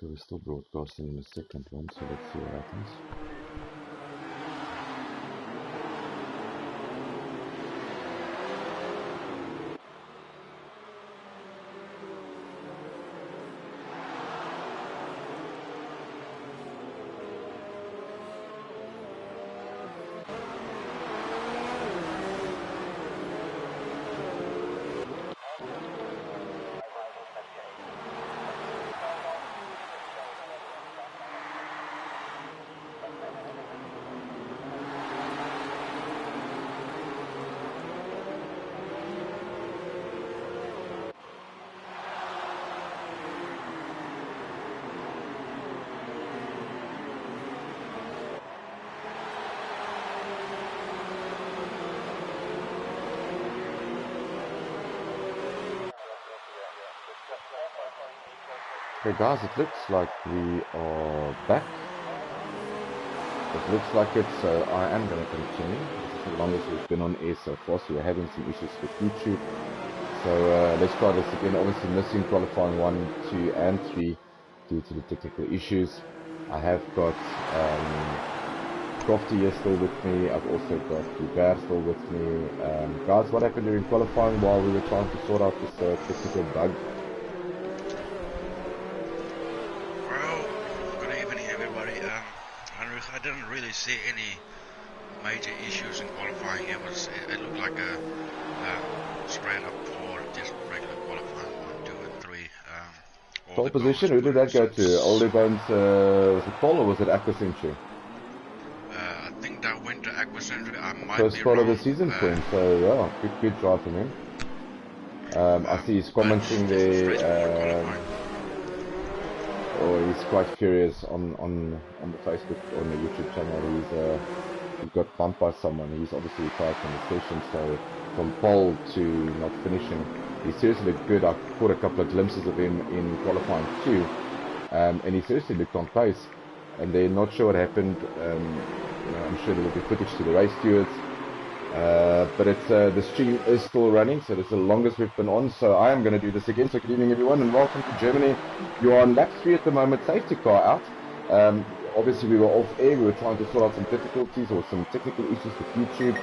Okay, we're still broadcasting in the second one, so let's see what happens. Okay guys, it looks like we are back. It looks like it, so I am going to continue. This is the longest we've been on air so far, so we're having some issues with YouTube. So let's try this again. Obviously missing qualifying 1, 2 and 3 due to the technical issues. I have got Crofty here still with me. I've also got Hubert still with me. Guys, what happened during qualifying while we were trying to sort out this technical bug? I didn't really see any major issues in qualifying. It looked like a straight up four, just regular qualifying 1, 2 and 3. Pole position, who did that go to? Oldie Bones, was it pole or was it Aqua Century? I think that went to Aqua Century. I might First be spot wrong. of the season for him, so yeah, good drive from him. I see he's commenting there. Or he's quite furious on the Facebook, on the YouTube channel. He's got bumped by someone. He's obviously retired from the session, so from pole to not finishing, he seriously looked good. I caught a couple of glimpses of him in qualifying too, and he seriously looked on pace. And they're not sure what happened. I'm sure there will be footage to the race stewards. But it's the stream is still running, so it's the longest we've been on. So I am going to do this again. So good evening, everyone, and welcome to Germany. You are on lap 3 at the moment. Safety car out. Obviously, we were off air. We were trying to sort out some difficulties or some technical issues with YouTube,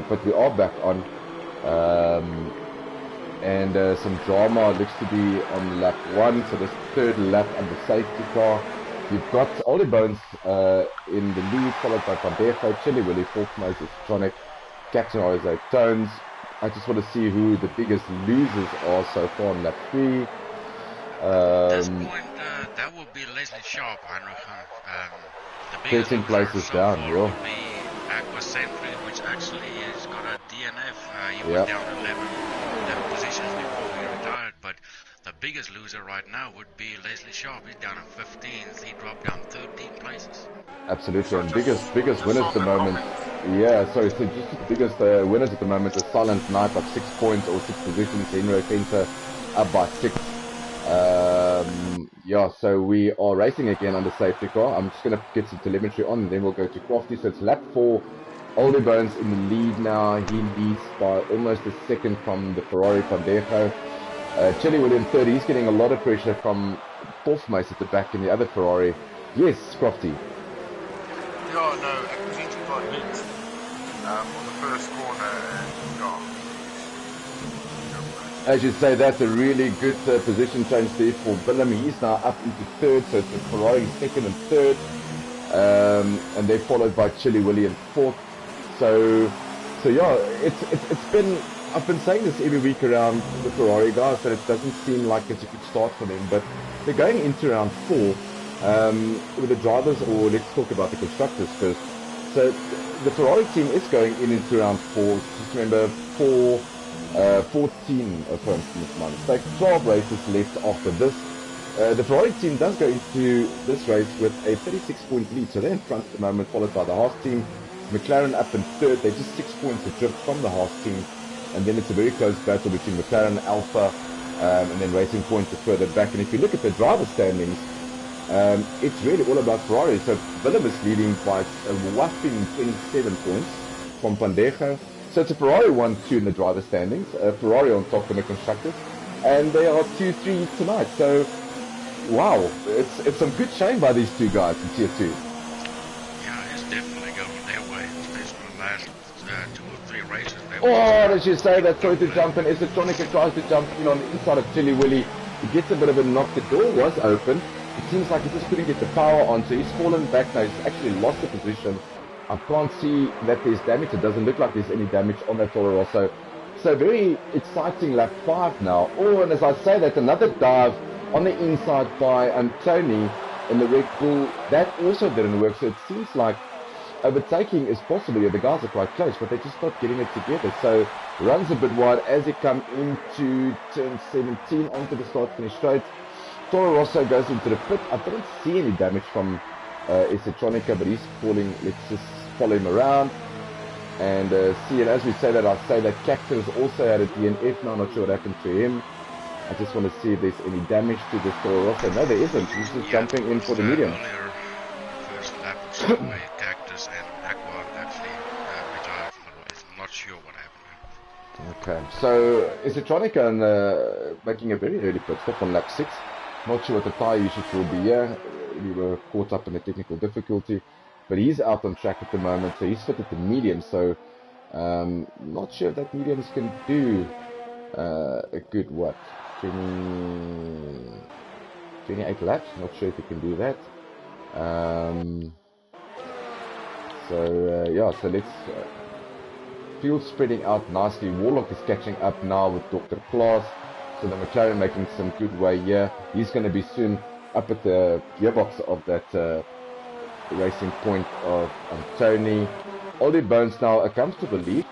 but we are back on. And some drama looks to be on lap 1. So this third lap on the safety car. You've got Oldie Bones in the lead, followed by Pandejo, Chili Willy, Fourth Moses, Tronic, Captain RSA Tones. I just want to see who the biggest losers are so far on lap 3. At this point, that would be Leslie Sharp, Heinrich. The biggest 13 places so down, far yeah. would be Aqua Century, which actually has got a DNF. He Yeah. was down 11 positions before he retired, but the biggest loser right now would be Leslie Sharp. He's down in 15th. He dropped down 13 places. Absolutely, and biggest winners at the moment. Yeah, sorry, so just the biggest winners at the moment is Silent Knight up 6 points or 6 positions. Henry Fenter up by 6. Yeah, so we are racing again on the safety car. I'm just going to get some telemetry on, and then we'll go to Crofty. So it's lap 4. Oldie Bones in the lead now. He leads by almost a second from the Ferrari Pandejo. Chili William 30. He's getting a lot of pressure from Fourth Mace at the back in the other Ferrari. Yes, Crofty. Yeah, no, Acquisition got hit on the first corner, and as you say, that's a really good position change there for Willem. He's now up into third, so it's Ferrari second and third, and they're followed by Chili Willy in fourth. So yeah, it's been. I've been saying this every week around the Ferrari guys that it doesn't seem like it's a good start for them, but they're going into round 4 with the drivers, or let's talk about the constructors first. So the Ferrari team is going into round 4. Just remember 14, for instance, my mistake, 12 races left after this. The Ferrari team does go into this race with a 36-point lead, so they're in front at the moment, followed by the Haas team. McLaren up in third. They're just 6 points adrift from the Haas team. And then it's a very close battle between McLaren, Alpha, and then Racing Point is further back. And if you look at the driver standings, it's really all about Ferrari. So Willem is leading by a whopping 27 points from Pandejo. So it's a Ferrari 1-2 in the driver standings, Ferrari on top in the constructors, and they are 2-3 tonight. So wow, it's some good showing by these two guys in Tier 2. Yeah, it's definitely going their way, especially the last 2 or 3 races. Oh, as you say that, sorry to jump in, Esotronica tries to jump in on the inside of Chili Willy. He gets a bit of a knock, the door was open. It seems like he just couldn't get the power on, so he's fallen back now, he's actually lost the position. I can't see that there's damage, it doesn't look like there's any damage on that Toro Rosso. So very exciting lap 5 now. Oh, and as I say that, another dive on the inside by Tony in the Red Bull, that also didn't work, so it seems like overtaking is possible. Yeah, the guys are quite close, but they're just not getting it together. So runs a bit wide as he comes into turn 17 onto the start-finish straight. Toro Rosso goes into the pit. I didn't see any damage from Esotronica, but he's falling. Let's just follow him around and see. And as we say that, I say that Cactus also had a DNF. Now I'm not sure what happened to him. I just want to see if there's any damage to the Toro Rosso. No, there isn't. He's just jumping in for the medium. Earlier, first lap of Subway, Cactus and Aqua actually retired from the race. I'm not sure what happened. Okay, so Esotronica making a very early pit stop on lap 6. Not sure what the tyre usage will be here. We were caught up in a technical difficulty, but he's out on track at the moment, so he's fitted the medium. So not sure if that mediums can do a good 28 laps. Not sure if he can do that. Yeah, so let's field spreading out nicely. Warlock is catching up now with Dr. Klaas. So the McLaren making some good way here. He's going to be soon up at the gearbox of that racing point of Tony. Ollie Bones now a comfortable lead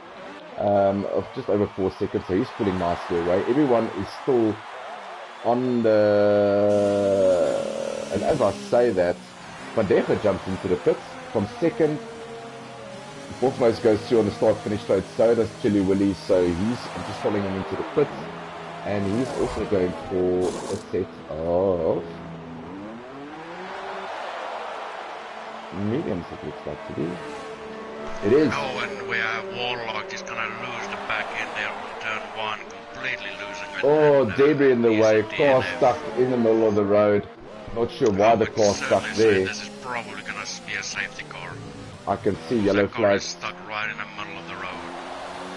of just over 4 seconds. So he's pulling nicely away. Everyone is still on the... And as I say that, Vandecha jumps into the pits from second. Fourthmost goes through on the start-finish straight. So does Chili Willy. So I'm just following him into the pits. And he's also going for a set of mediums, it looks like to be. It is. Oh, and we are Warlock just gonna lose the back end there on turn 1, completely losing it. Oh, and, debris in the way, car DNF. stuck in the middle of the road. Not sure why the car stuck there. This is probably gonna be a safety car. I can see yellow flags. Stuck right in the middle of the road.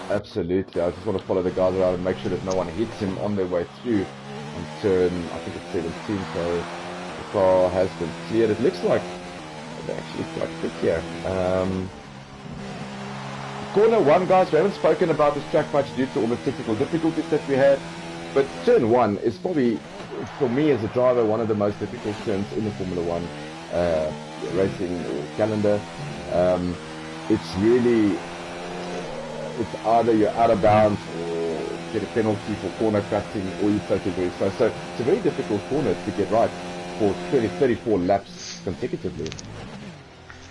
Absolutely, I just want to follow the guys around and make sure that no one hits him on their way through on turn, I think it's 17, so the car has been cleared. It looks like they're actually quite quick here. Corner 1, guys, we haven't spoken about this track much due to all the technical difficulties that we had, but turn 1 is probably, for me as a driver, one of the most difficult turns in the Formula 1 racing calendar. It's really... It's either you're out of bounds or get a penalty for corner cutting or you take it very slow. So it's a very difficult corner to get right for 34 laps consecutively.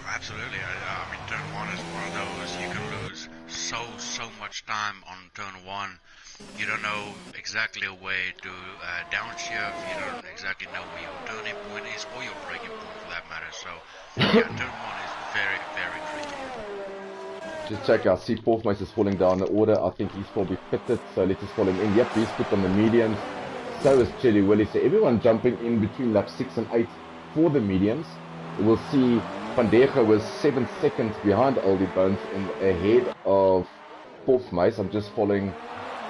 Absolutely. I mean, turn 1 is one of those you can lose so much time on turn 1. You don't know exactly where to downshift. You don't exactly know where your turning point is or your braking point for that matter. So yeah, turn 1 is very tricky. Just check, I see Porfmace is falling down the order. I think he's probably fitted, so let's just follow him in. Yep, he's put on the mediums. So is Chili Willy. So everyone jumping in between laps 6 and 8 for the mediums. We'll see Vandecha was 7 seconds behind Oldie Bones and ahead of Porfmace. I'm just following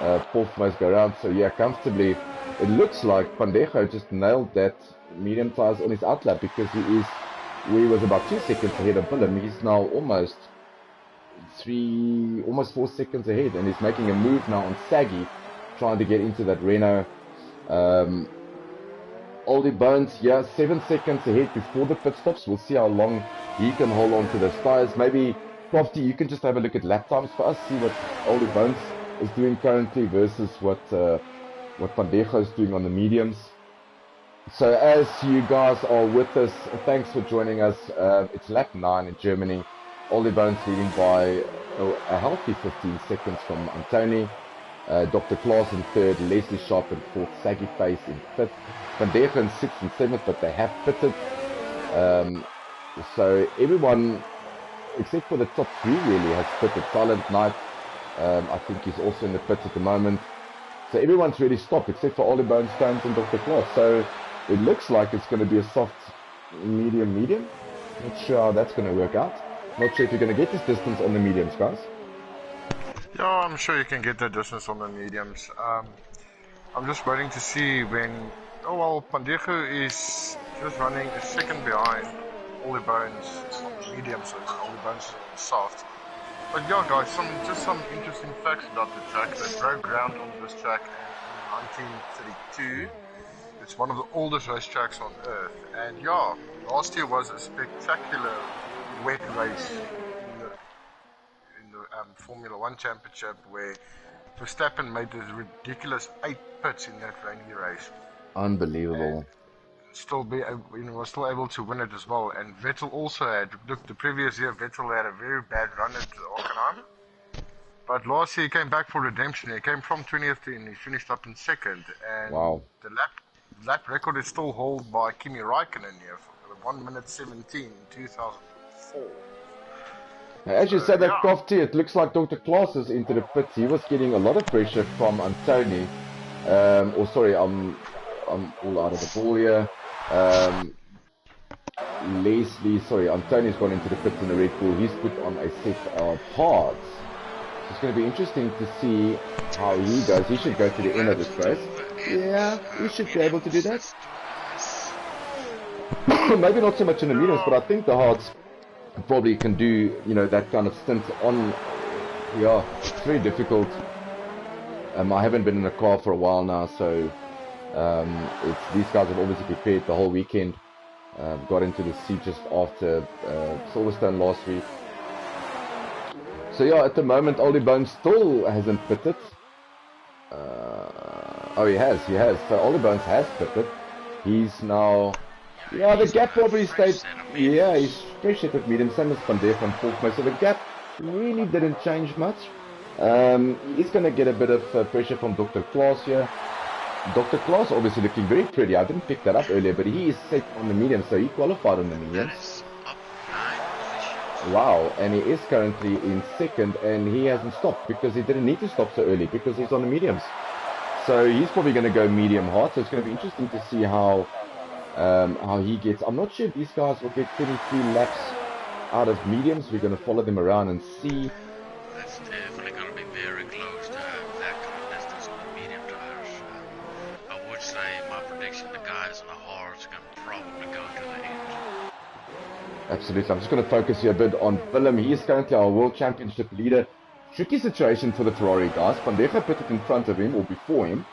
Porfmace go around. So yeah, comfortably. It looks like Vandecha just nailed that medium tires on his outlap because he was about 2 seconds ahead of Willem. He's now almost 4 seconds ahead, and he's making a move now on Saggy, trying to get into that Renault. Oldie Bones, yeah, 7 seconds ahead before the pit stops. We'll see how long he can hold on to those tires. Maybe, Crofty, you can just have a look at lap times for us, see what Oldie Bones is doing currently versus what Vandecha is doing on the mediums. So as you guys are with us, thanks for joining us. It's lap 9 in Germany. Oldie Bones leading by a healthy 15 seconds from Antoni. Dr. Klaas in 3rd, Leslie Sharp in 4th, Saggy Face in 5th, Vandecha in 6th and 7th, but they have pitted. So everyone, except for the top 3 really, has pitted. Silent Knight, I think he's also in the pits at the moment. So everyone's really stopped, except for Oldie Bones, Stones and Dr. Klaas. So it looks like it's going to be a soft medium. Not sure how that's going to work out. Not sure if you're going to get this distance on the mediums, guys. Yeah, I'm sure you can get the distance on the mediums. I'm just waiting to see when. Oh well, Pandego is just running a second behind Ollie Bones on the mediums, and Ollie Bones is on the soft. But yeah, guys, some interesting facts about the track. They broke ground on this track in 1932. It's one of the oldest racetracks on earth, and yeah, last year was a spectacular wet race in the Formula One Championship where Verstappen made this ridiculous 8 pits in that rainy race. Unbelievable. Was still able to win it as well. And Vettel also had. Look, the previous year Vettel had a very bad run at Hockenheim, but last year he came back for redemption. He came from 20th and he finished up in second. And wow. The lap record is still held by Kimi Räikkönen here for 1 minute 17 in 2004. As you said, that Crofty, it looks like Dr. Klaas is into the pits. He was getting a lot of pressure from Antoni. I'm all out of the ball here. Antoni's gone into the pits in the Red Bull. He's put on a set of hards. So it's going to be interesting to see how he goes. He should go to the end of this race. Yeah, he should be able to do that. Maybe not so much in the mediums, but I think the hards probably can do, that kind of stint on. Yeah, it's very difficult. I haven't been in a car for a while now, so these guys have obviously prepared the whole weekend. Got into the seat just after Silverstone last week. So yeah, at the moment, Ollie Bones still hasn't pitted. He has. So Ollie Bones has pitted. He's now. Yeah, the gap probably stayed. Yeah, he's fresh at medium, same as Pandego and Volkmar. So the gap really didn't change much. He's going to get a bit of pressure from Dr. Klaas here. Dr. Klaas obviously looking very pretty. I didn't pick that up earlier, but he is set on the medium, so he qualified on the mediums. Wow, and he is currently in second, and he hasn't stopped because he didn't need to stop so early because he's on the mediums. So he's probably going to go medium hard. So it's going to be interesting to see how he gets. I'm not sure if these guys will get 33 laps out of mediums. We're going to follow them around and see. That's definitely going to be very close to that kind of distance on the medium tires. I would say my prediction, the guys on the hards are going to probably go to the end. Absolutely. I'm just going to focus here a bit on Willem. He is currently our World Championship leader. Tricky situation for the Ferrari guys. Pandego pitted in front of him or before him.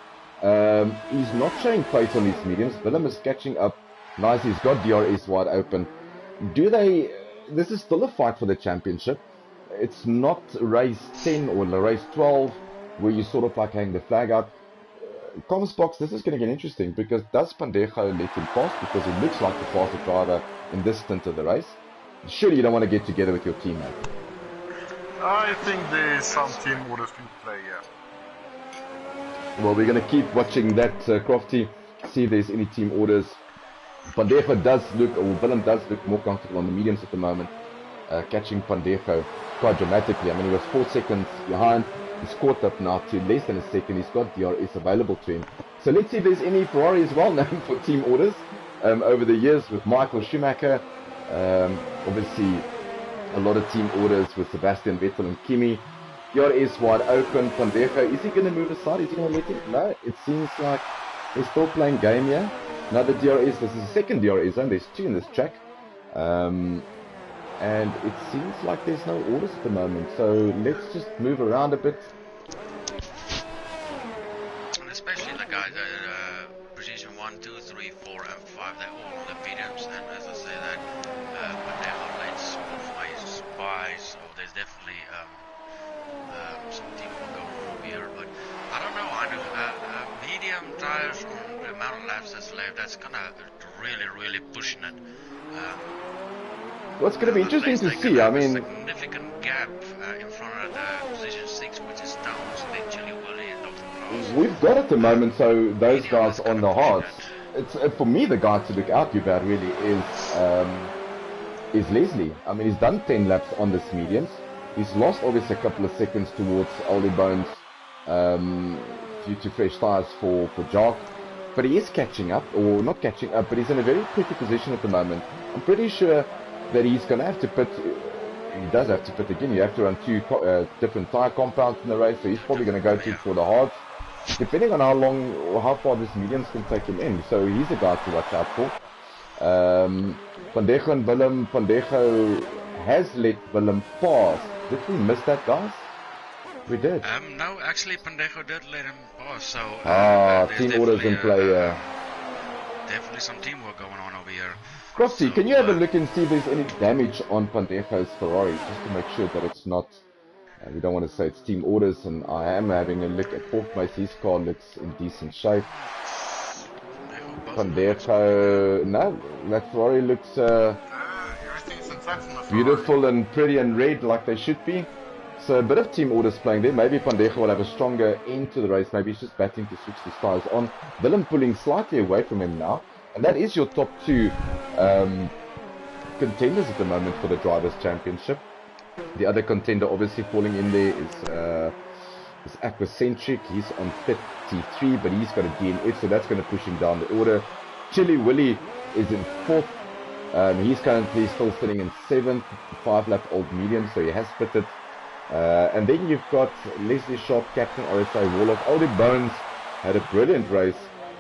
He's not showing pace on these mediums. Willem is catching up nicely. He's got DRS wide open. This is still a fight for the championship. It's not race 10 or race 12 where you sort of like hang the flag out. Thomas Box, this is going to get interesting because does Pandego let him pass because he looks like the faster driver in this stint of the race? Surely you don't want to get together with your teammate. I think there's some team orders in play here. Well, we're going to keep watching that, Crofty, see if there's any team orders. Pandego does look, or Willem does look more comfortable on the mediums at the moment, catching Pandego quite dramatically. I mean, he was 4 seconds behind. He's caught up now to less than a second. He's got DRS available to him. So let's see if there's any Ferrari as well known for team orders over the years with Michael Schumacher. Obviously, a lot of team orders with Sebastian Vettel and Kimi. DRS wide open. Pandego, is he going to move aside? Is he going to let him? No, it seems like they're still playing game here. Another DRS. This is the second DRS zone. There's 2 in this track. And it seems like there's no orders at the moment. So let's just move around a bit. And especially the guys at position 1, 2, 3, 4, and 5, they're all on the mediums. And as I say that, Pandego lets Wolfmar by, so there's definitely some team will go from here. But I don't know. I know medium tires on the amount of laps that's left, that's gonna really pushing it. What's going to be interesting to see, I mean... a significant gap in front of the position 6, which is Stones, eventually Willie and Dr. Klaas. We've got at the moment, so those guys on the hards. It's for me, the guy to look out, Hubert, really is Leslie. I mean, he's done 10 laps on this mediums. He's lost, obviously, a couple of seconds towards Ollie Bones due to fresh tyres for Jock. but he is catching up, or not catching up, but he's in a very tricky position at the moment. I'm pretty sure that he's going to have to put, he does have to put again, you have to run two different tyre compounds in the race, so he's probably going to go to for the hards, depending on how long or how far this mediums can take him in. So he's a guy to watch out for. Pandejo and Willem, Pandejo has let Willem pass. Did we miss that, guys? We did. No, actually, Pandejo did let him pass. So team orders in play. Definitely some teamwork going on over here. Crofty, can you have a look and see if there's any damage on Pandejo's Ferrari, just to make sure that it's not. We don't want to say it's team orders, and I am having a look at fourth place. His car looks in decent shape. Pandejo, no, that Ferrari looks beautiful and pretty and red like they should be. So a bit of team orders playing there. Maybe Pandejo will have a stronger end to the race. Maybe he's just batting to switch the styles on. Willem pulling slightly away from him now. And that is your top two contenders at the moment for the Drivers' Championship. The other contender obviously falling in there is Aquacentric. He's on 33, but he's got a DNF, so that's going to push him down the order. Chili Willy is in 4th. He's currently still sitting in 7th, 5-lap old medium, so he has pitted. And then you've got Leslie Sharp, Captain RSA Warlock. Oldie Bones had a brilliant race.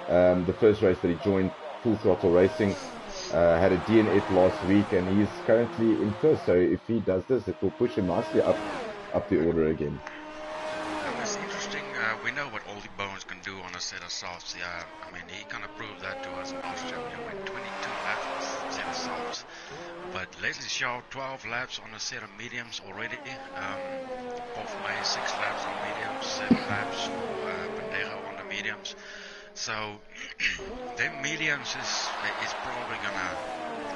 The first race that he joined, Full Throttle Racing, had a DNF last week, and he's currently in 1st. So if he does this, it will push him nicely up the order again. It's interesting. We know what Oldie Bones can do on a set of softs. Yeah, I mean, he kind of proved that to us in Austria. We went 22 laps on a set of softs. But Leslie Shaw, 12 laps on a set of mediums already. Both May, 6 laps on mediums, 7 laps for Pandejo on the mediums. So, them mediums is probably going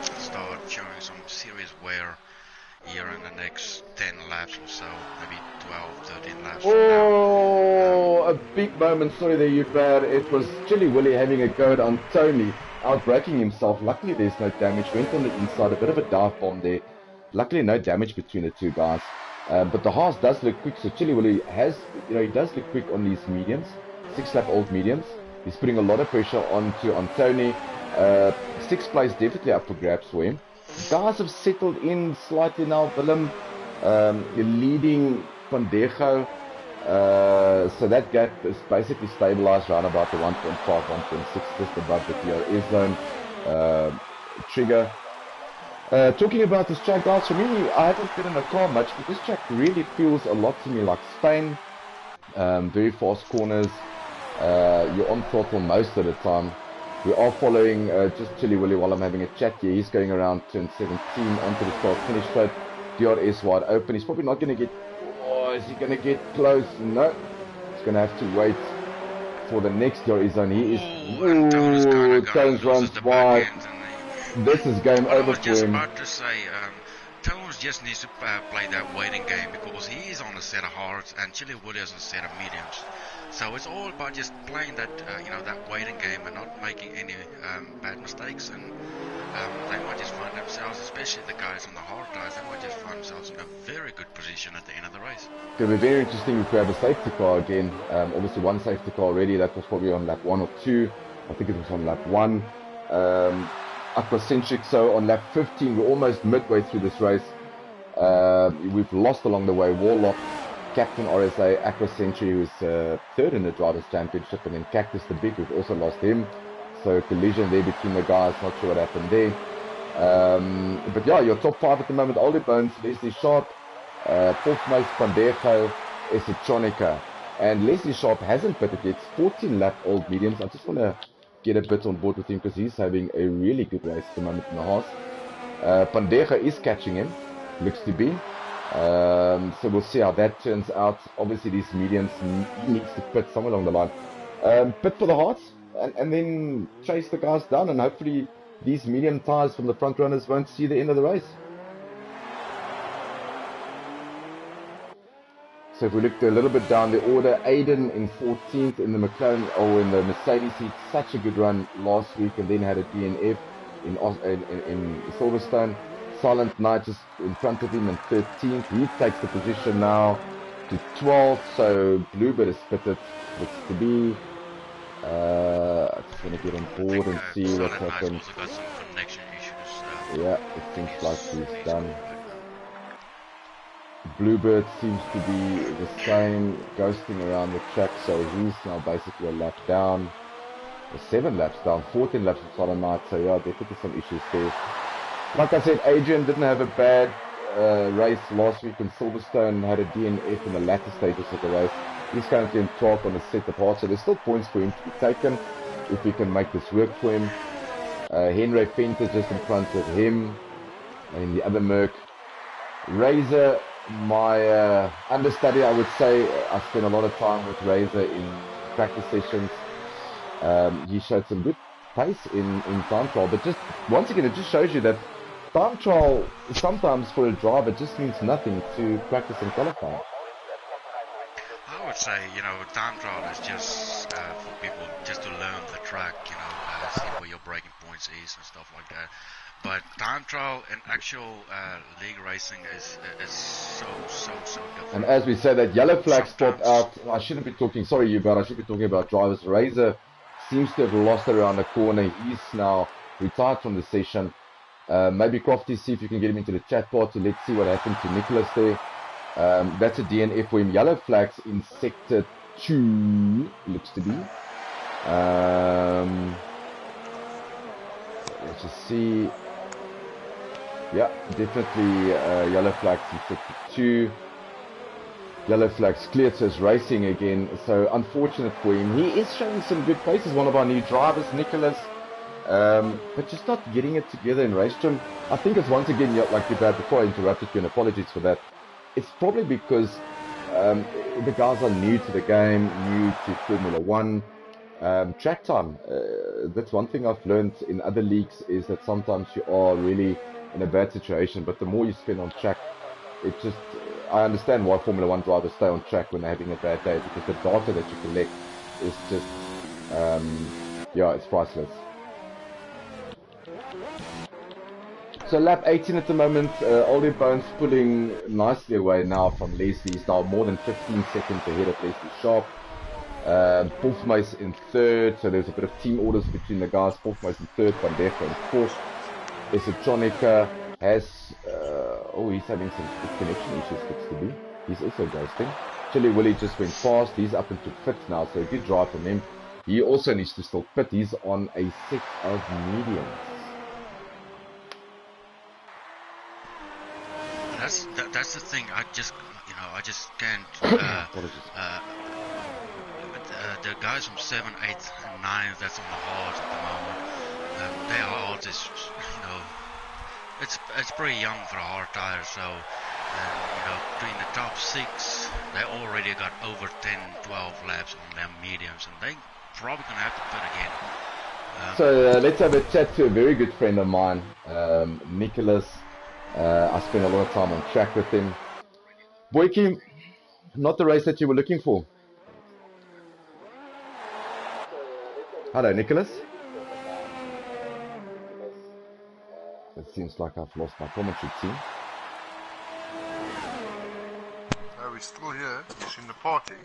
to start showing some serious wear here in the next 10 laps or so, maybe 12, 13 laps from now. A big moment, sorry there you've had. It was Chili Willy having a go on Tony, outbraking himself. Luckily there's no damage, went on the inside, a bit of a dive bomb there. Luckily no damage between the two guys. But the Haas does look quick, so Chili Willy has, he does look quick on these mediums, 6-lap old mediums. He's putting a lot of pressure on Tony. 6th place definitely up for grabs for him. Guys have settled in slightly now. Willem leading Pandejo. So that gap is basically stabilized around about the 1.5, 1.6, just above the DRS zone. Trigger. Talking about this track, guys, for me, I haven't been in a car much, but this track really feels a lot to me like Spain. Very fast corners. You're on throttle most of the time. We are following just Chili Willy while I'm having a chat here. He's going around turn 17 onto the start finish straight. DRS wide open. He's probably not going to get... Oh, is he going to get close? No. He's going to have to wait for the next DRS zone. He is... Tones runs wide. This is game over for him. I was just about to say... Tones just needs to play that waiting game because he is on a set of hards and Chili Willy is on a set of mediums. So it's all about just playing that, that waiting game and not making any bad mistakes. And they might just find themselves, especially the guys on the hard tires, they might just find themselves in a very good position at the end of the race. It's going to be very interesting if we have a safety car again. Obviously one safety car already, that was probably on lap 1 or 2. I think it was on lap 1. Aquacentric, so on lap 15, we're almost midway through this race. We've lost along the way Warlock, Captain RSA, Aquacentric, who's 3rd in the Drivers' Championship, and then Cactus the Big, we've also lost him. So collision there between the guys, not sure what happened there. But yeah, your top 5 at the moment, Oldie Bones, Leslie Sharp, Portsmouth, Pandejo, Esitronica. And Leslie Sharp hasn't pitted yet, 14-lap old mediums. I just want to get a bit on board with him because he's having a really good race at the moment in the Haas. Pandejo is catching him, looks to be. So we'll see how that turns out. Obviously these mediums, he needs to pit somewhere along the line. Pit for the Haas and then chase the guys down, and hopefully these medium tires from the front runners won't see the end of the race. So if we look a little bit down the order, Aiden in 14th in the McLaren, or in the Mercedes, he had such a good run last week and then had a DNF in Silverstone. Silent Knight just in front of him in 13th. He takes the position now to 12th, so Bluebird is pitted. Looks to be I just want to get on board and see what's Silent Knight's happened. also got some connection issues. Yeah, it seems like he's done. Bluebird seems to be the same, ghosting around the track, so he's now basically a lap down. 7 laps down, 14 laps on Silent Knight, so yeah, definitely some issues there. Like I said, Adrian didn't have a bad race last week in Silverstone, had a DNF in the latter stages of the race. He's currently in 12th on the set apart, so there's still points for him to be taken if he can make this work for him. Henry Fenter just in front of him, and the other Merc. Razor, my understudy, I would say. I spent a lot of time with Razor in practice sessions. He showed some good pace in time trial, but just once again, it just shows you that time trial sometimes for a driver just means nothing to practice and qualify. I would say, time trial is just for people just to learn the track, see where your braking points is and stuff like that. But time trial and actual league racing is so different. And as we said, that yellow flag spot out. I shouldn't be talking. Sorry, you, but I should be talking about drivers. Razor seems to have lost around the corner. He's now retired from the session. Maybe Crofty, see if you can get him into the chat part. So let's see what happened to Nicholas there. That's a DNF for him. Yellow flags in sector 2, looks to be. Let's just see. Yeah, definitely yellow flags in sector 2. Yellow flags cleared, so it's racing again. So unfortunate for him. He is showing some good paces. One of our new drivers, Nicholas. But just not getting it together in race trim. I think it's once again, like you had before I interrupted you, and apologies for that. It's probably because the guys are new to the game, new to Formula 1. Track time. That's one thing I've learned in other leagues, is that sometimes you are really in a bad situation, but the more you spend on track, it just... I understand why Formula 1 drivers stay on track when they're having a bad day, because the data that you collect is just... yeah, it's priceless. So lap 18 at the moment, Oldie Bones pulling nicely away now from Leslie. He's now more than 15 seconds ahead of Leslie Sharp. Polfmeis in 3rd, so there's a bit of team orders between the guys. Polfmeis in 3rd, Van Der in 4th. Esotronica has, he's having some connection issues, looks to be. He's also ghosting. Chili Willie just went fast, he's up into 5th now, so a good drive from him. He also needs to still pit, he's on a 6 of mediums. That's the thing. I just can't. The guys from 7, 8, and 9 that's on the hard at the moment. Their hard is, it's pretty young for a hard tire. So, between the top 6, they already got over 10, 12 laps on their mediums, and they probably gonna have to pit again. So let's have a chat to a very good friend of mine, Nicholas. I spent a lot of time on track with him. Boyki, not the race that you were looking for. Hello, Nicholas. It seems like I've lost my commentary team. No, we're still here. It's in the party.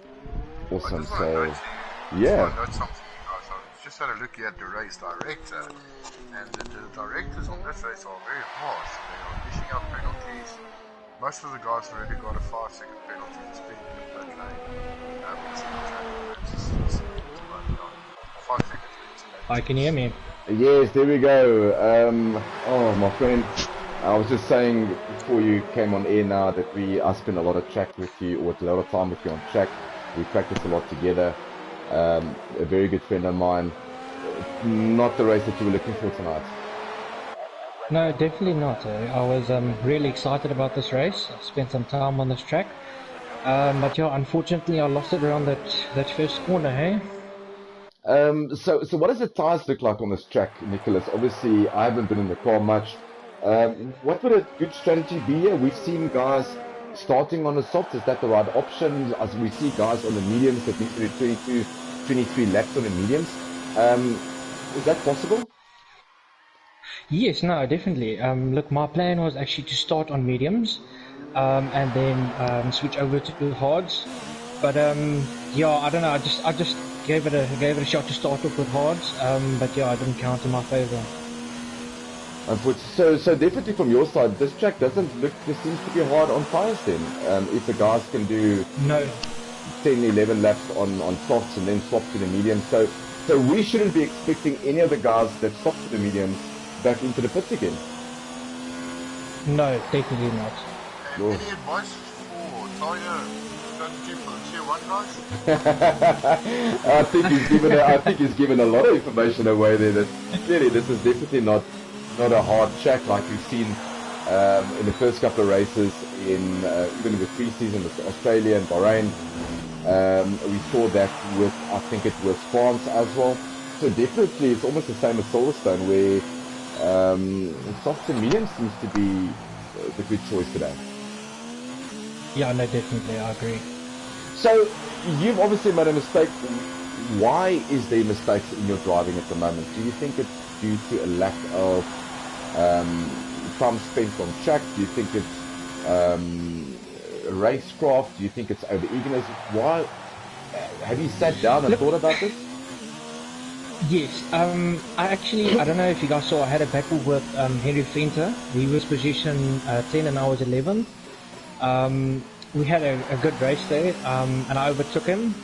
Awesome. So, yeah. Just had a look at the race director, and the directors on this race are very harsh. They are dishing out penalties. Most of the guys already got a 5-second penalty to spend in the pit lane. 5 seconds. Hi, can you hear me? Yes, there we go. My friend, I was just saying before you came on air now that I spent a lot of track with you, or a lot of time with you on track. We practiced a lot together. A very good friend of mine. Not the race that you were looking for tonight. No, definitely not. I was really excited about this race. I spent some time on this track. But yeah, unfortunately I lost it around that first corner, hey? So what does the tyres look like on this track, Nicholas? Obviously, I haven't been in the car much. What would a good strategy be here? We've seen guys starting on the softs. Is that the right option? As we see guys on the mediums that need to do 22, 23 laps on the mediums. Is that possible? Yes, no, definitely. Look, my plan was actually to start on mediums and then switch over to hards. But yeah, I don't know. I just gave it a shot to start off with hards, but yeah, I didn't count in my favour. So definitely from your side, this track doesn't look, this seems to be hard on tyres then. If the guys can do No. 10, 11 laps on softs and then swap to the mediums. So we shouldn't be expecting any of the guys that swap to the mediums back into the pits again. No, definitely not. And any advice for tyre strategy for the Tier 1 guys? I think he's given a lot of information away there. That clearly this is definitely not a hard track like we've seen in the first couple of races in even in the pre-season with Australia and Bahrain. We saw that with, I think it was France as well. So definitely it's almost the same as Silverstone, where soft and medium seems to be the good choice today. Yeah, no, definitely, I agree. So you've obviously made a mistake. Why is there mistakes in your driving at the moment? Do you think it's due to a lack of time spent on track? Do you think it's racecraft? Do you think it's over eagerness? Why? Have you sat down and thought about this? Yes, I don't know if you guys saw, I had a battle with Henry Fenter. He was position 10 and I was 11. We had a good race there, and I overtook him,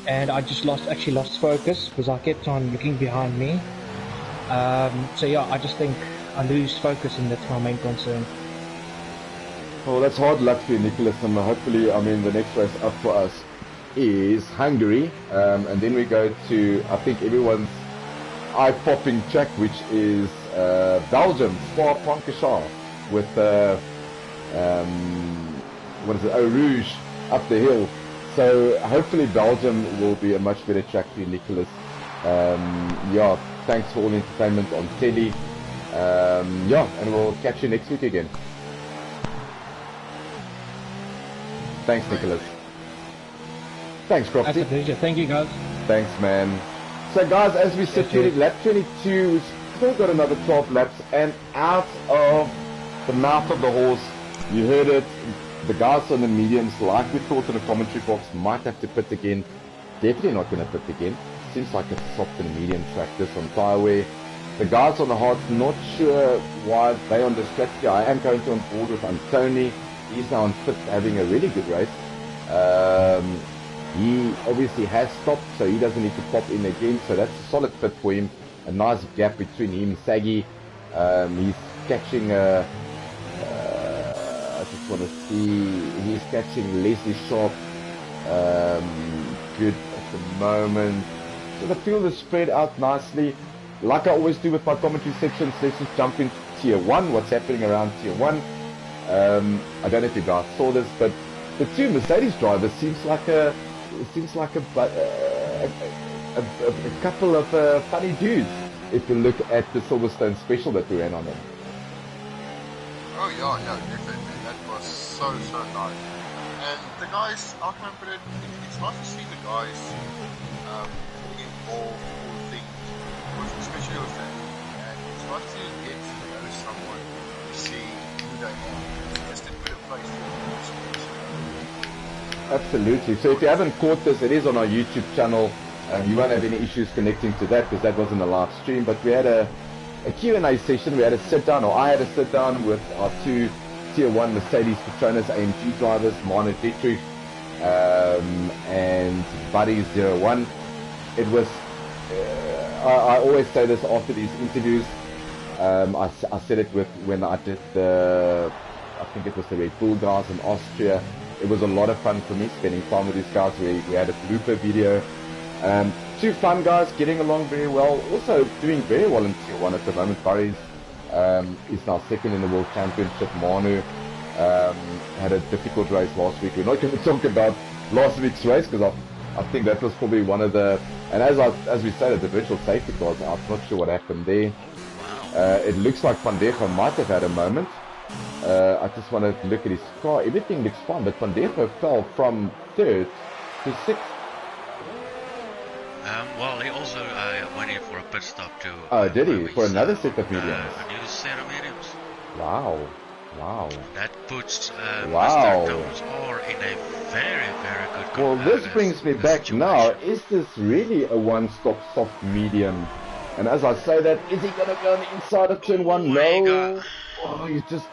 and I just lost focus because I kept on looking behind me. So yeah, I just think I lose focus, and that's my main concern. Well, that's hard luck for you, Nicholas, and hopefully, I mean, the next race up for us is Hungary, and then we go to, I think, everyone's eye-popping track, which is Belgium, Spa-Francorchamps, with what is it, Eau Rouge up the hill. So hopefully Belgium will be a much better track for you, Nicholas. Yeah, thanks for all the entertainment on telly. Yeah, and we'll catch you next week again. Thanks, Nicholas. Thanks, Cropsy. That's a pleasure. Thank you, guys. Thanks, man. So, guys, as we sit here at lap 22, we've still got another 12 laps, and out of the mouth of the horse, you heard it, the guys on the mediums, like we thought in the commentary box, might have to pit again. Definitely not going to pit again. Seems like it's soft and medium track, this on tyre wear. The guys on the hards, not sure why they're on the strategy. I am going to on board with Antoni. He's now on fit, having a really good race. He obviously has stopped, so he doesn't need to pop in again. So that's a solid fit for him. A nice gap between him and Saggy. He's catching I just want to see. He's catching Leslie Sharp. Good at the moment. So the field is spread out nicely. Like I always do with my commentary sections, let's just jump into Tier 1. What's happening around Tier 1? I don't know if you guys saw this, but the two Mercedes drivers seems like a couple of funny dudes. If you look at the Silverstone special that we ran on them. Oh yeah, definitely. That was so nice. And the guys, how can I put it? It's nice to see the guys getting involved in all things, especially with that. And it's nice to get to know someone to see who they are. Just to put a face to it. Absolutely. So if you haven't caught this, it is on our YouTube channel. You won't have any issues connecting to that because that wasn't a live stream. But we had a Q&A session. We had a sit down, or I had a sit down with our two Tier 1 Mercedes Petronas AMG drivers, Manu Dietrich and Buddy01. It was, I always say this after these interviews. I said it when I did I think it was the Red Bull guys in Austria. It was a lot of fun for me spending time with these guys. We had a blooper video. Two fun guys, getting along very well. Also doing very well in Tier 1 at the moment. Barry's is now second in the World Championship. Manu had a difficult race last week. We're not going to talk about last week's race because I think that was probably one of the... And as we said, the virtual safety cars, I'm not sure what happened there. It looks like Van der Gaal might have had a moment. I just want to look at his car. Everything looks fine, but Van der Gaal fell from 3rd to 6th. Well, he also went in for a pit stop too. Oh, did he? For another set of mediums? A new set of mediums. Wow. Wow. That puts Wow. Mr. Thomas R in a very, very good Well, this brings me back situation. now. Is this really a one-stop soft medium? And as I say that, is he going to go on the inside of turn one? No. Oh, you just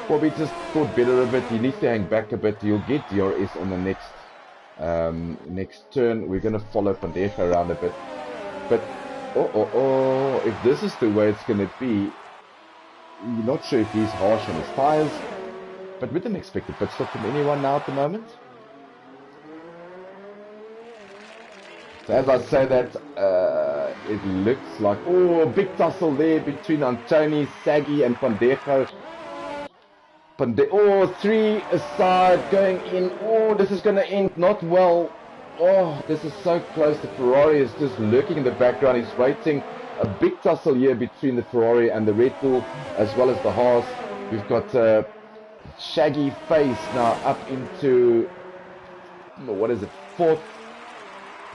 probably just thought better of it. He needs to hang back a bit. He'll get DRS on the next turn. We're going to follow Pandeja around a bit. But, if this is the way it's going to be, you're not sure if he's harsh on his tires. But we didn't expect a pit stop from anyone now at the moment. So as I say that, it looks like, a big tussle there between Antoni, Saggy and Pandejo. Three aside, going in. This is going to end not well. This is so close. The Ferrari is just lurking in the background. He's waiting. A big tussle here between the Ferrari and the Red Bull, as well as the Haas. We've got Shaggy Face now up into, what is it, fourth.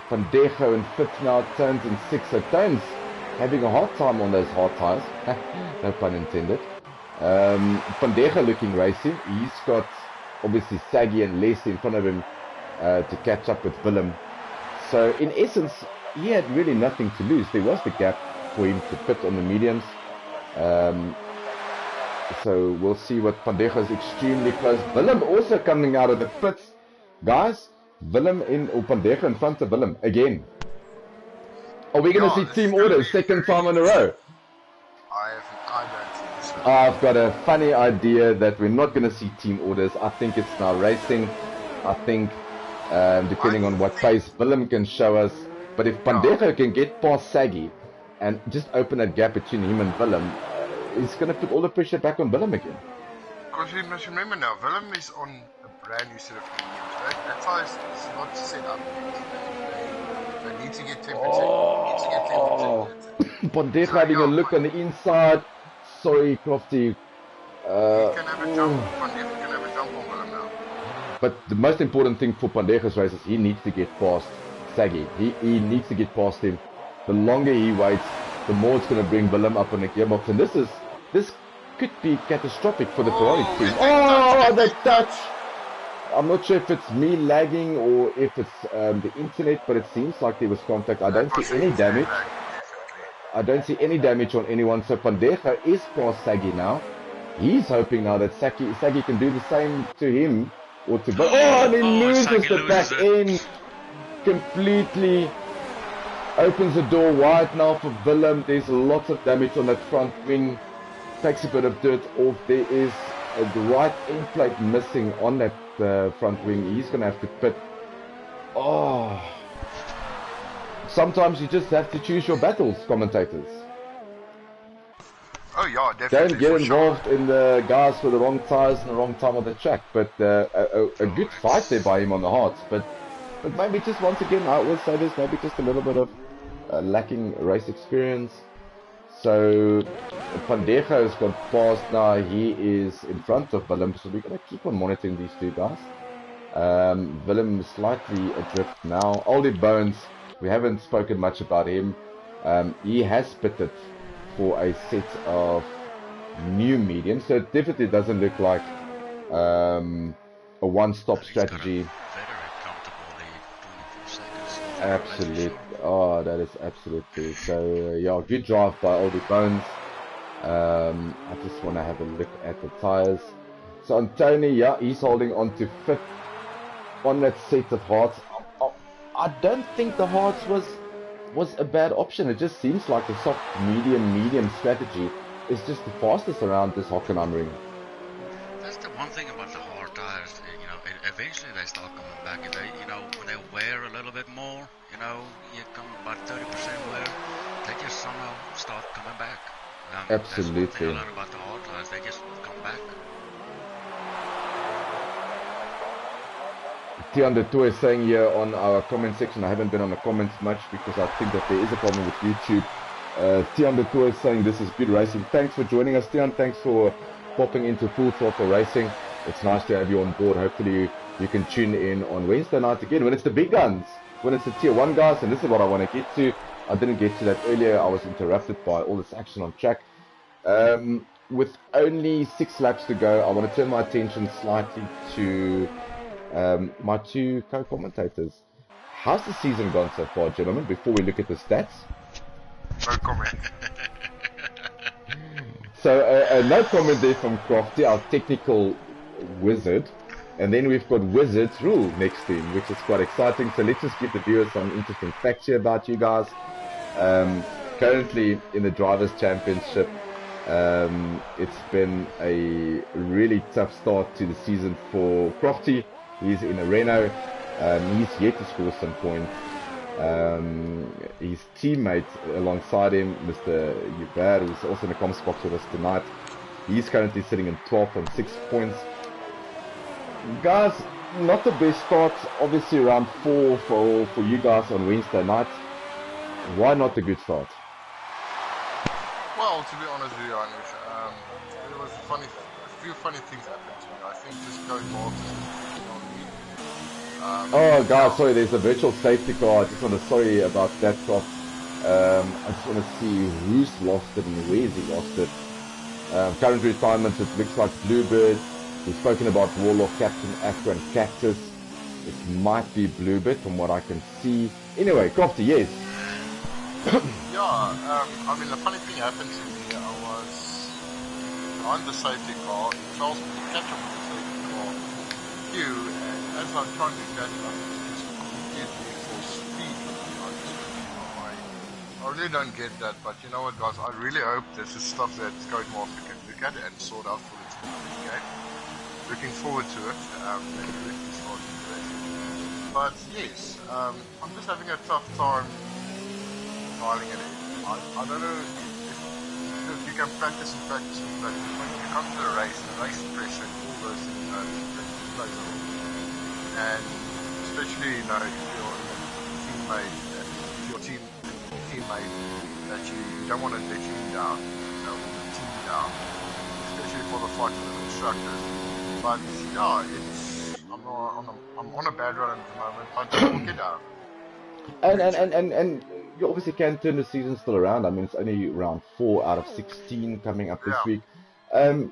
Pandejo in fifth now, turns in sixth. So Tones having a hard time on those hard tires. No pun intended. Pandejo looking racing. He's got obviously Saggy and Les in front of him to catch up with Willem. So in essence, he had really nothing to lose. There was the gap for him to pit on the mediums. So we'll see what Pandejo is extremely close. Willem also coming out of the pits. Guys, Willem Pandejo in front of Willem again. Are we going to see team orders second time in a row? I don't think so. I've got a funny idea that we're not going to see team orders. I think it's now racing. I think depending on what pace Willem can show us. But if Pandejo can get past Saggy and just open that gap between him and Willem, he's going to put all the pressure back on Willem again. Because you must remember now, Willem is on a brand new set of mediums, right? That's how it's not set up. They need to get temperature. Pandejo having a look on the inside. Sorry, Crofty. He can have a jump. Pandejo can have a jump on Willem now. But the most important thing for Pandejo's race is he needs to get past Saggy. He needs to get past him. The longer he waits, the more it's going to bring Willem up on the gearbox. And this could be catastrophic for the Ferrari team. The touch! I'm not sure if it's me lagging or if it's the internet, but it seems like there was contact. I don't see any damage. I don't see any damage on anyone. So Pandejo is past Saggy now. He's hoping now that Saggy can do the same to him. Or to and he loses the back end completely. Opens the door wide now for Willem. There's lots of damage on that front wing. Takes a bit of dirt off. There is a right end plate missing on that front wing. He's going to have to pit. Sometimes you just have to choose your battles, commentators. Oh yeah, definitely. Don't get involved in the guys with the wrong tires and the wrong time on the track. But a good fight there by him on the hards. But maybe just once again, I will say this, maybe just a little bit of lacking race experience. So Pandejo has got past now. He is in front of Willem. So we're going to keep on monitoring these two guys. Willem is slightly adrift now. Oldie Bones, we haven't spoken much about him. He has pitted for a set of new mediums. So it definitely doesn't look like a one-stop strategy. Absolute. That is absolutely. So yeah, good drive by Oldie Bones. I just want to have a look at the tires. So Antoni, yeah, he's holding on to fifth on that set of hards. I don't think the hards was a bad option. It just seems like the soft medium strategy is just the fastest around this Hockenheim ring. That's the one thing about the hard tires. Eventually they start coming back. When they wear a little bit more, you come about 30% wear, they just somehow start coming back. Absolutely. That's one thing I learned about the hard tires. They just come back. Tian de Tour is saying here on our comment section, I haven't been on the comments much because I think that there is a problem with YouTube. Tian de Tour is saying this is good racing. Thanks for joining us, Tian. Thanks for popping into Full Throttle Racing. It's nice to have you on board. Hopefully you can tune in on Wednesday night again when it's the big guns, when it's the tier 1 guys, and this is what I want to get to. I didn't get to that earlier. I was interrupted by all this action on track. with only 6 laps to go, I want to turn my attention slightly to my 2 co-commentators. How's the season gone so far, gentlemen, before we look at the stats? No comment. So, no comment there from Crofty, our technical wizard. And then we've got Wizards Rule next to him, which is quite exciting. So let's just give the viewers some interesting facts here about you guys. Currently in the Drivers' Championship, it's been a really tough start to the season for Crofty. He's in a Renault. He's yet to score some points. His teammate alongside him, Mr. Hubert, who's also in the comms box with us tonight, he's currently sitting in 12th on 6 points. Guys, not the best start. Obviously, round 4 for you guys on Wednesday night. Why not a good start? Well, to be honest with you, Anish, there was a few funny things happened to me. I think this goes more oh, guys, sorry, there's a virtual safety car. I just want to, sorry about that, Prof. I just want to see who's lost it and where's he lost it. Current retirements, it looks like Bluebird. We've spoken about Warlock, Captain Aqua, and Cactus. It might be Bluebird from what I can see. Anyway, Crofty, yes. Yeah, I mean, the funny thing happened to me. I was on the safety car. It tells me to catch up with the safety car queue, and as I'm trying to catch up, it's just completely full speed. I really don't get that, but you know what, guys? I really hope this is stuff that Codemaster can look at and sort out for the team game. Looking forward to it. But yes, I'm just having a tough time dialing it in. I don't know if you can practice and practice and practice. When you come to the race pressure, all those things plays a role. And especially, you know, if your teammate that you don't want to let you down, you know, the team down, especially for the fight with the constructors. But yeah, I'm on a bad run at the moment, but we'll get down. And you obviously can turn the season still around. I mean, it's only round 4 out of 16 coming up this week.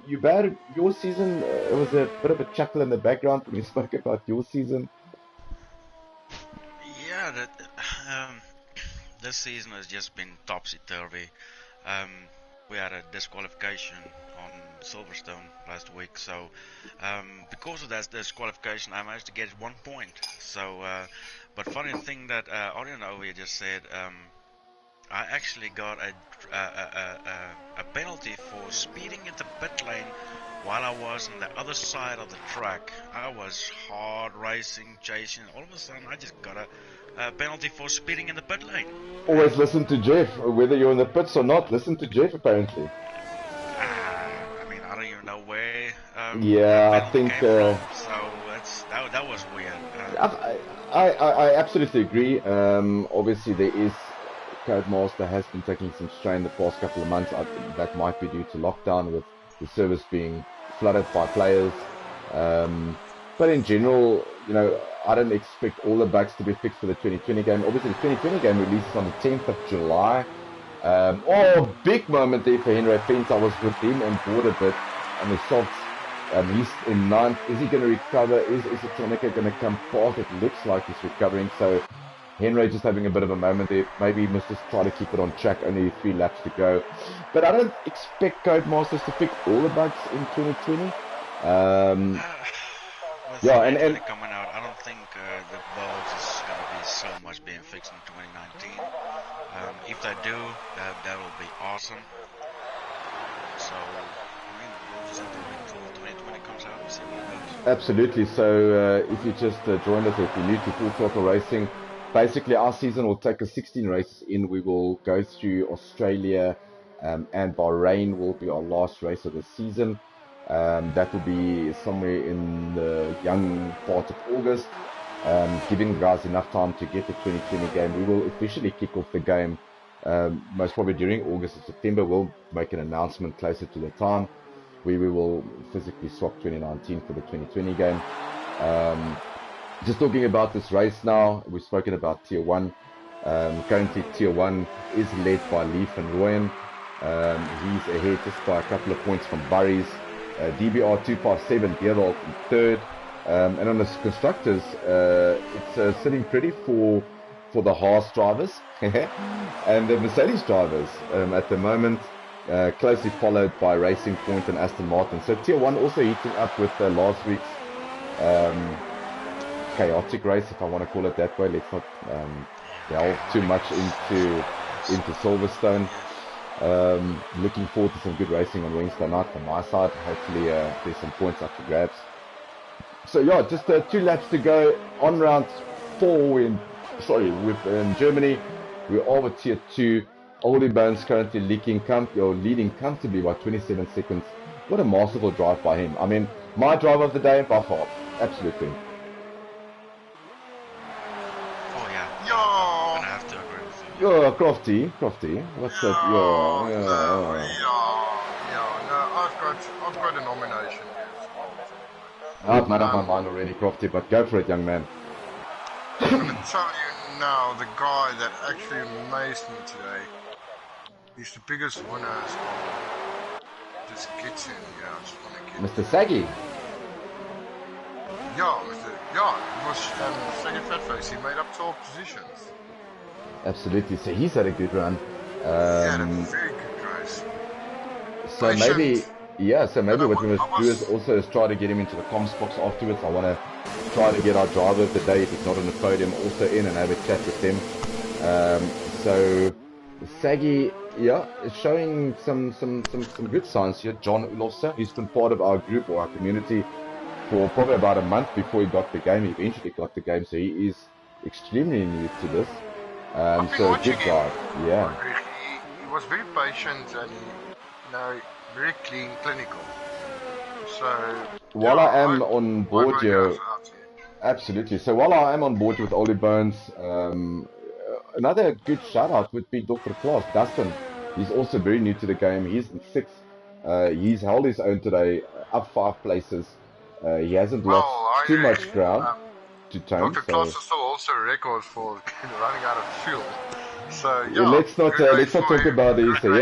Hubert, your season, it was a bit of a chuckle in the background when you spoke about your season. Yeah, this season has just been topsy-turvy. We had a disqualification on Silverstone last week, so because of that disqualification, I managed to get 1 point. So, but funny thing that Orion over here just said, I actually got a penalty for speeding in the pit lane while I was on the other side of the track. I was hard racing, chasing. All of a sudden, I just got a penalty for speeding in the pit lane. Always listen to Jeff, whether you're in the pits or not. Listen to Jeff, apparently. I mean, I don't even know where. Yeah, I think. So that was weird. I absolutely agree. Obviously, there is. Codemaster has been taking some strain the past couple of months. That might be due to lockdown, with the service being flooded by players. But in general, you know, I don't expect all the bugs to be fixed for the 2020 game. Obviously, the 2020 game releases on the 10th of July. Big moment there for Henry Fence. I was with him on board a bit on the softs. He's in 9th. Is he going to recover? Is Itonica going to come past? It looks like he's recovering. So Henry just having a bit of a moment there. Maybe he must just try to keep it on track. Only 3 laps to go. But I don't expect Codemasters to fix all the bugs in 2020. Yeah, and coming out, I don't think the bugs is going to be so much being fixed in 2019. If they do, that will be awesome. So, I mean, we'll just have to wait until 2020 comes out and see what it does. Absolutely. So, if you just joined us, if you're new to Full Throttle Racing, basically our season will take us 16 races in. We will go through Australia, and Bahrain will be our last race of the season. That will be somewhere in the young part of August, giving guys enough time to get the 2020 game. We will officially kick off the game most probably during August or September. We'll make an announcement closer to the time where we will physically swap 2019 for the 2020 game. Just talking about this race now, we've spoken about Tier 1. Currently Tier 1 is led by Leaf and Royan. He's ahead just by a couple of points from Burries. DBR 257, Deerwald in third. And on the constructors, it's sitting pretty for the Haas drivers and the Mercedes drivers at the moment, closely followed by Racing Point and Aston Martin. So Tier 1 also heating up with last week's chaotic race, if I want to call it that way. Let's not delve too much into Silverstone. Looking forward to some good racing on Wednesday night from my side. Hopefully there's some points up for grabs. So yeah, just 2 laps to go on round 4 in Germany. We are with Tier 2. Oldie Bones currently leading comfortably by 27 seconds. What a masterful drive by him. I mean, my drive of the day by far. Absolutely. Oh yeah. Yo. I'm gonna have to agree with you. Yo, Crofty. What's that? No, I've got a nomination here as well. I've made up my mind already, Crofty, but go for it, young man. I'm going to tell you now, the guy that actually amazed me today, he's the biggest winner as well. Just gets in, yeah, I just want to get Mr. Saggy. It was second fat face, he made up 12 positions. Absolutely, so he's had a good run. He had a very good race. So maybe what we must do is also try to get him into the comms box afterwards. I want to try to get our driver of the day, if he's not on the podium, also in and have a chat with them. So Saggy, is showing some good signs here. John Ulofse, he's been part of our group or our community for probably about a month before he got the game. He eventually got the game, so he is extremely new to this. So good guy. Yeah. He was very patient and very clean, clinical. So while I am on board here, absolutely. So while I am on board with Oldie Bones, another good shout out would be Dr. Klaas, Dustin. He's also very new to the game. He's in 6th. He's held his own today, up 5 places. He hasn't lost too much ground to Tone. Dr. Klaas is also a record for running out of fuel. So let's not talk about these. So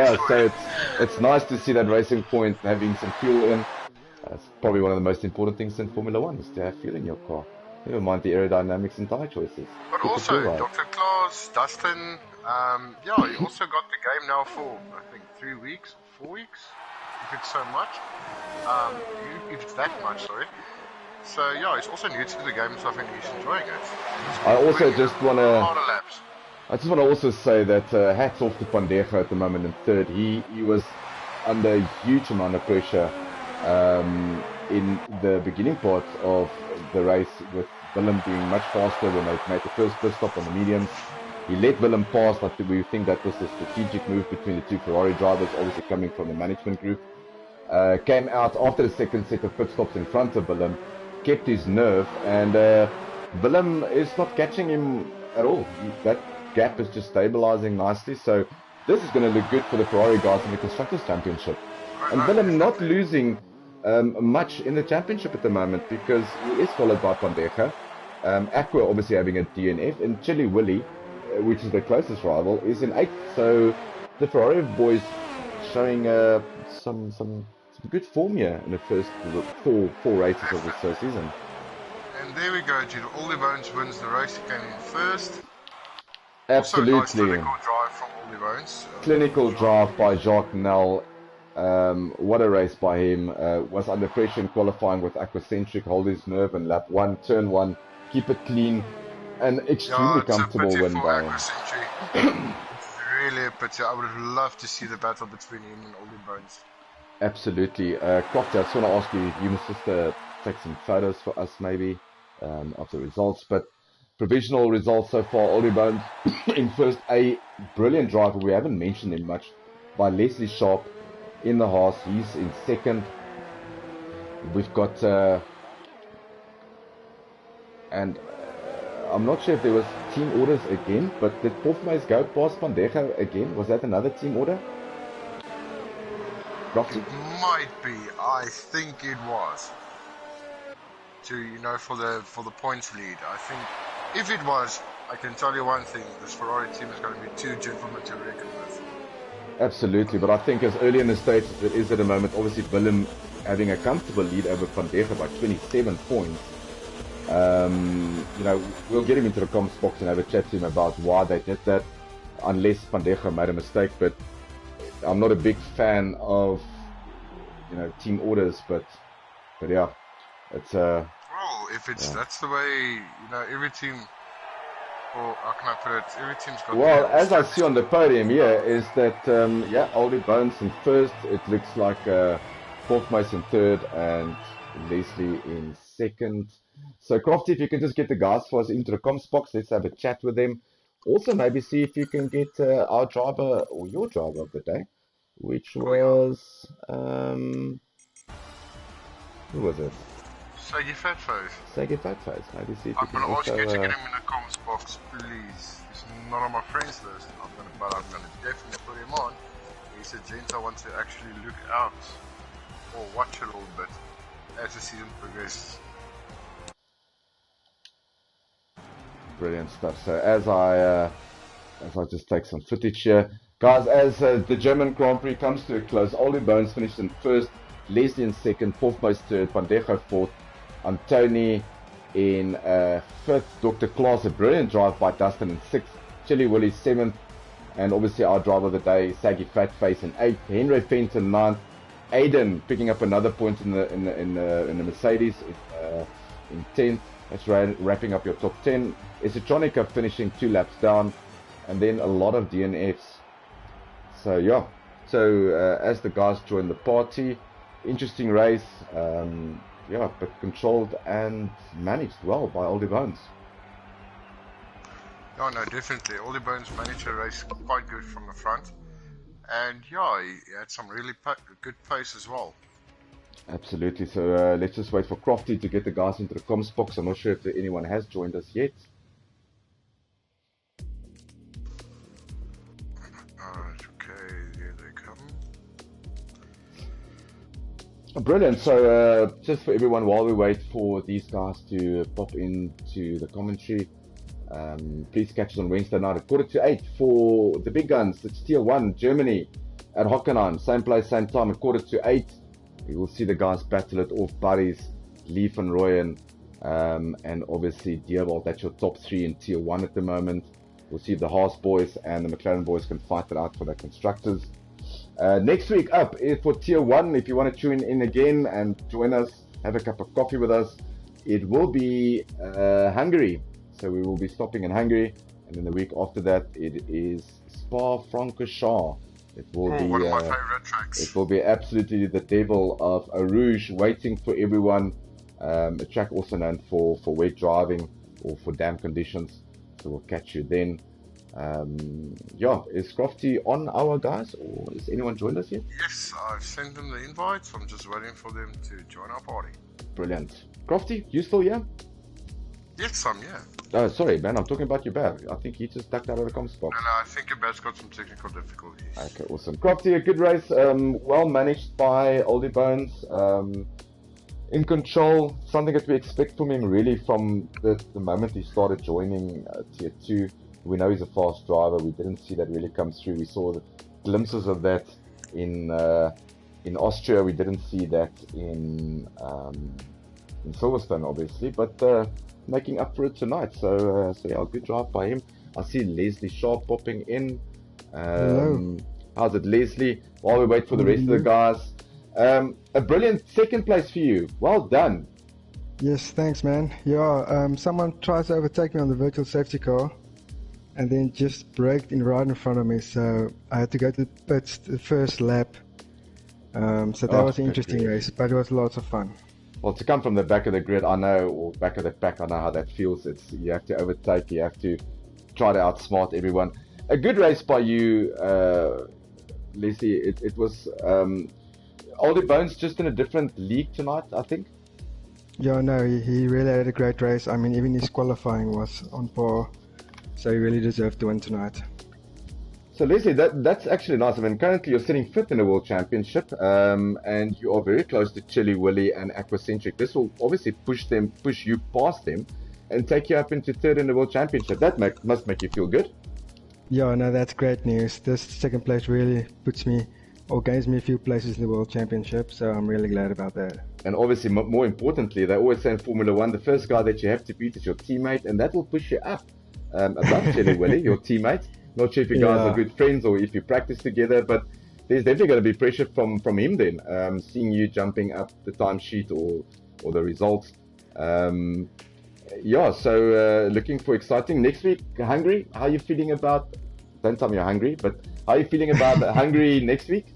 it's nice to see that Racing Point having some fuel in. It's probably one of the most important things in Formula 1 is to have fuel in your car. Never mind the aerodynamics and tire choices. But also, Dr. Klaas, Dustin, he also got the game now for, I think, 3 weeks, 4 weeks, if it's so much. If it's that much, sorry. So, he's also new to the game, so I think he's enjoying it. I just want to also say that hats off to Pandega at the moment in 3rd. He was under a huge amount of pressure in the beginning part of the race, with Willem being much faster when they made the first pit stop on the mediums. He let Willem pass, but we think that was a strategic move between the 2 Ferrari drivers, obviously coming from the management group. Came out after the second set of pit stops in front of Willem, kept his nerve, and Willem is not catching him at all. That gap is just stabilizing nicely, so this is going to look good for the Ferrari guys in the Constructors' Championship. And Willem not losing much in the championship at the moment, because he is followed by Pandega. Aqua obviously having a DNF, and Chili Willy, which is the closest rival, is in 8th. So the Ferrari boys showing some good form here in the first four races of this season. And there we go, Jude. Oldie Bones wins the race. He came in 1st. Absolutely. Also, nice clinical drive from Oldie Bones. Clinical drive by Jacques Nel. What a race by him. Was under pressure in qualifying with Aquacentric, hold his nerve in lap 1, turn 1, keep it clean, and extremely comfortable win by him. It's really a pity. I would have loved to see the battle between him and Oldie Bones. Absolutely. Crofty, I just want to ask you must just take some photos for us maybe of the results, but provisional results so far, Oldie Bones in first, a brilliant driver, we haven't mentioned him much, by Leslie Sharp in the Haas. He's in 2nd. We've got I'm not sure if there was team orders again, but did Pofmeis go past Pandega again? Was that another team order? Roughly? It might be. I think it was. For the points lead. I think if it was, I can tell you one thing: this Ferrari team is going to be 2 gentlemen to reckon with. Absolutely, but I think as early in the stage as it is at the moment, obviously Willem having a comfortable lead over Van Dege by 27 points. You know, we'll get him into the comments box and have a chat to him about why they did that, unless Van Dege made a mistake. But I'm not a big fan of, you know, team orders, but yeah, it's Well, if it's that's the way, you know, every team, or how can I put it, every team's got well, their as I strategy. see on the podium here, is that yeah, Oldie Bones in first. It looks like Fourth Mace in third, and Leslie in second. So Crofty, if you can just get the guys for us into the comms box, let's have a chat with them. Also, maybe see if you can get our driver or your driver of the day, which Oh yeah. was who was it? Saggy Fat Face. Sega Fatface. Maybe see if you I'm can gonna ask also. you to get him in the comments box, please. He's not on my friends list. But I'm gonna definitely put him on. He's a gent I want to actually look out or watch a little bit as the season progresses. Brilliant stuff. So as I just take some footage here, guys, as the German Grand Prix comes to a close, Oldie Bones finished in first, Leslie in second, Fourth Mace third, Van Dege fourth, Antoni in fifth, Dr. Klaas, a brilliant drive by Dustin in sixth, Chili Willie seventh, and obviously our driver of the day, Saggy Fatface in eighth, Henry Fenton ninth, Aiden picking up another point in the Mercedes in 10th. That's wrapping up your top 10. Isitronica finishing 2 laps down, and then a lot of DNFs. So yeah, so as the guys join the party, interesting race, yeah, but controlled and managed well by Oldie Bones. Oh no, definitely. Oldie Bones managed a race quite good from the front. And yeah, he had some really good pace as well. Absolutely. So let's just wait for Crofty to get the guys into the comms box. I'm not sure if anyone has joined us yet. Alright, okay, here they come. Brilliant. So just for everyone, while we wait for these guys to pop into the commentary, please catch us on Wednesday night at 7:45 for the big guns. It's Tier 1, Germany at Hockenheim. Same place, same time at 7:45. You will see the guys battle it off, buddies, Lee van Rooyen, and obviously Dierwald. That's your top 3 in Tier 1 at the moment. We'll see if the Haas boys and the McLaren boys can fight it out for the constructors. Next week up is for Tier 1. If you want to tune in again and join us, have a cup of coffee with us, it will be Hungary. So we will be stopping in Hungary. And then the week after that, it is Spa-Francorchamps. It will be one of my favorite tracks. It will be absolutely the devil of a rouge waiting for everyone. A track also known for wet driving or for damp conditions. So we'll catch you then. Yeah, is Crofty on our guys, or has anyone joined us yet? Yes, I've sent them the invites. I'm just waiting for them to join our party. Brilliant. Crofty, you still here? Yes, I'm here. Oh, sorry, man. I'm talking about your bag. I think he just ducked out of the comms box. No, I think your bat's got some technical difficulties. Okay, awesome. Crofty, a good race. Well managed by Oldie Bones. In control. Something that we expect from him really from the moment he started joining Tier 2. We know he's a fast driver. We didn't see that really come through. We saw the glimpses of that in Austria. We didn't see that in Silverstone, obviously, but making up for it tonight. So yeah, good drive by him. I see Leslie Sharp popping in. How's it, Leslie? While we wait for the rest of the guys, a brilliant second place for you. Well done. Yes, thanks, man. Yeah, someone tried to overtake me on the virtual safety car, and then just braked right in front of me. So I had to go to the pits the first lap. So that was an interesting race, but it was lots of fun. Well, to come from the back of the grid, I know, or back of the pack, I know how that feels. It's you have to overtake, you have to try to outsmart everyone. A good race by you, Leslie. It was Oldie Bones just in a different league tonight, I think. Yeah, no, he really had a great race. I mean, even his qualifying was on par, so he really deserved to win tonight. So Leslie, that's actually nice. I mean, currently you're sitting fifth in the World Championship, and you are very close to Chili Willy and Aquacentric. This will obviously push you past them, and take you up into third in the World Championship. That must make you feel good. Yeah, no, that's great news. This second place really puts me, or gains me a few places in the World Championship, so I'm really glad about that. And obviously, more importantly, they always say in Formula One, the first guy that you have to beat is your teammate, and that will push you up above Jelly Willy, your teammate. Not sure if you guys are good friends or if you practice together, but there's definitely going to be pressure from him then, seeing you jumping up the timesheet or the results. Yeah, so looking for exciting. Next week, Hungary, how are you feeling about, don't tell me you're hungry, but how are you feeling about Hungary next week?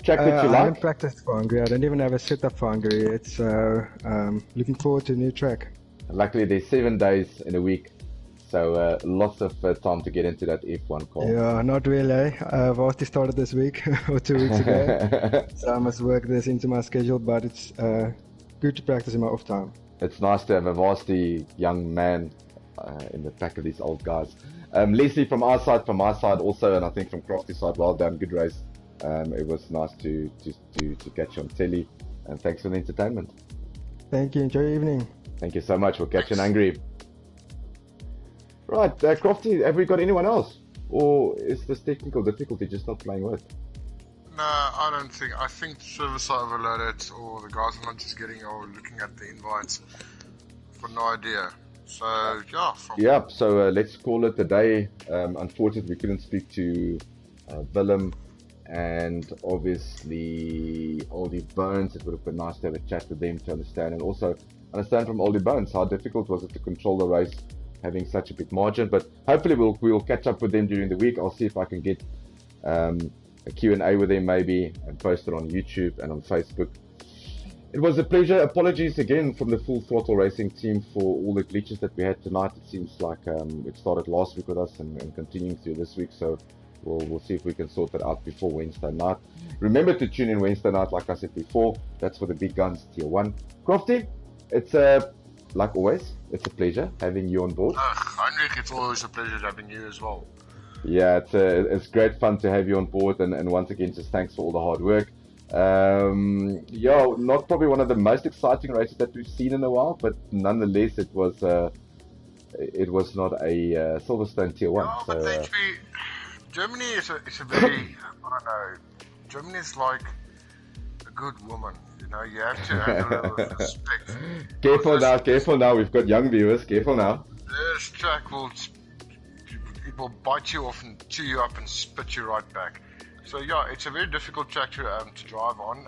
Track that you I like? haven't practiced for Hungary. I don't even have a setup for Hungary. It's looking forward to a new track. Luckily, there's 7 days in a week, so lots of time to get into that F1 car. Yeah, not really. I've already started this week or 2 weeks ago, so I must work this into my schedule, but it's good to practice in my off time. It's nice to have a varsity young man in the pack of these old guys. Leslie, from our side, from my side also, and I think from Crofty's side, well done, good race. It was nice to catch you on telly, and thanks for the entertainment. Thank you. Enjoy your evening. Thank you so much. We'll catch you in Hungary. Right, Crofty, have we got anyone else? Or is this technical difficulty just not playing with? No, I don't think. I think the servers are overloaded, or the guys are not just getting or looking at the invites. Got no idea. So yeah. Yeah. So let's call it a day. Unfortunately, we couldn't speak to Willem and obviously Oldie Bones. It would have been nice to have a chat with them to understand, and also understand from Oldie Bones how difficult was it to control the race, having such a big margin. But hopefully we'll catch up with them during the week. I'll see if I can get a Q&A with them maybe and post it on YouTube and on Facebook. It was a pleasure. Apologies again from the Full Throttle Racing team for all the glitches that we had tonight. It seems like it started last week with us and continuing through this week, so we'll see if we can sort that out before Wednesday night. Remember to tune in Wednesday night, like I said before. That's for the big guns, Tier 1. Crofty, it's like always, it's a pleasure having you on board. Heinrich, it's always a pleasure having you as well. Yeah, it's great fun to have you on board, and once again, just thanks for all the hard work. Yeah, not probably one of the most exciting races that we've seen in a while, but nonetheless, it was not a Silverstone Tier 1. Yeah, so, but Germany is a very, I don't know, Germany is like a good woman. You know, you have to handle her with respect. Careful now, we've got young viewers, careful now. This track will bite you off and chew you up and spit you right back. So yeah, it's a very difficult track to drive on.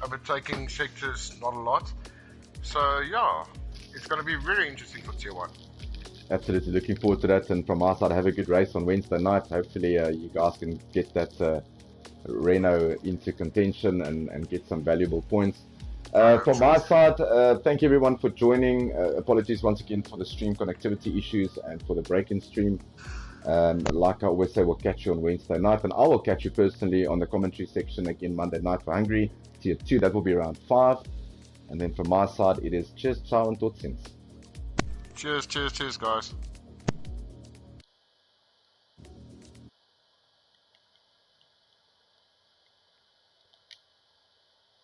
Overtaking sectors, not a lot. So yeah, it's going to be very interesting for Tier 1. Absolutely, looking forward to that. And from our side, have a good race on Wednesday night. Hopefully you guys can get that Renault into contention and get some valuable points. From my side, thank you everyone for joining. Apologies once again for the stream connectivity issues and for the break-in stream. Like I always say, we'll catch you on Wednesday night, and I will catch you personally on the commentary section again Monday night for Hungary Tier 2. That will be around 5. And then from my side, it is cheers, ciao, and tot ziens. Cheers, guys.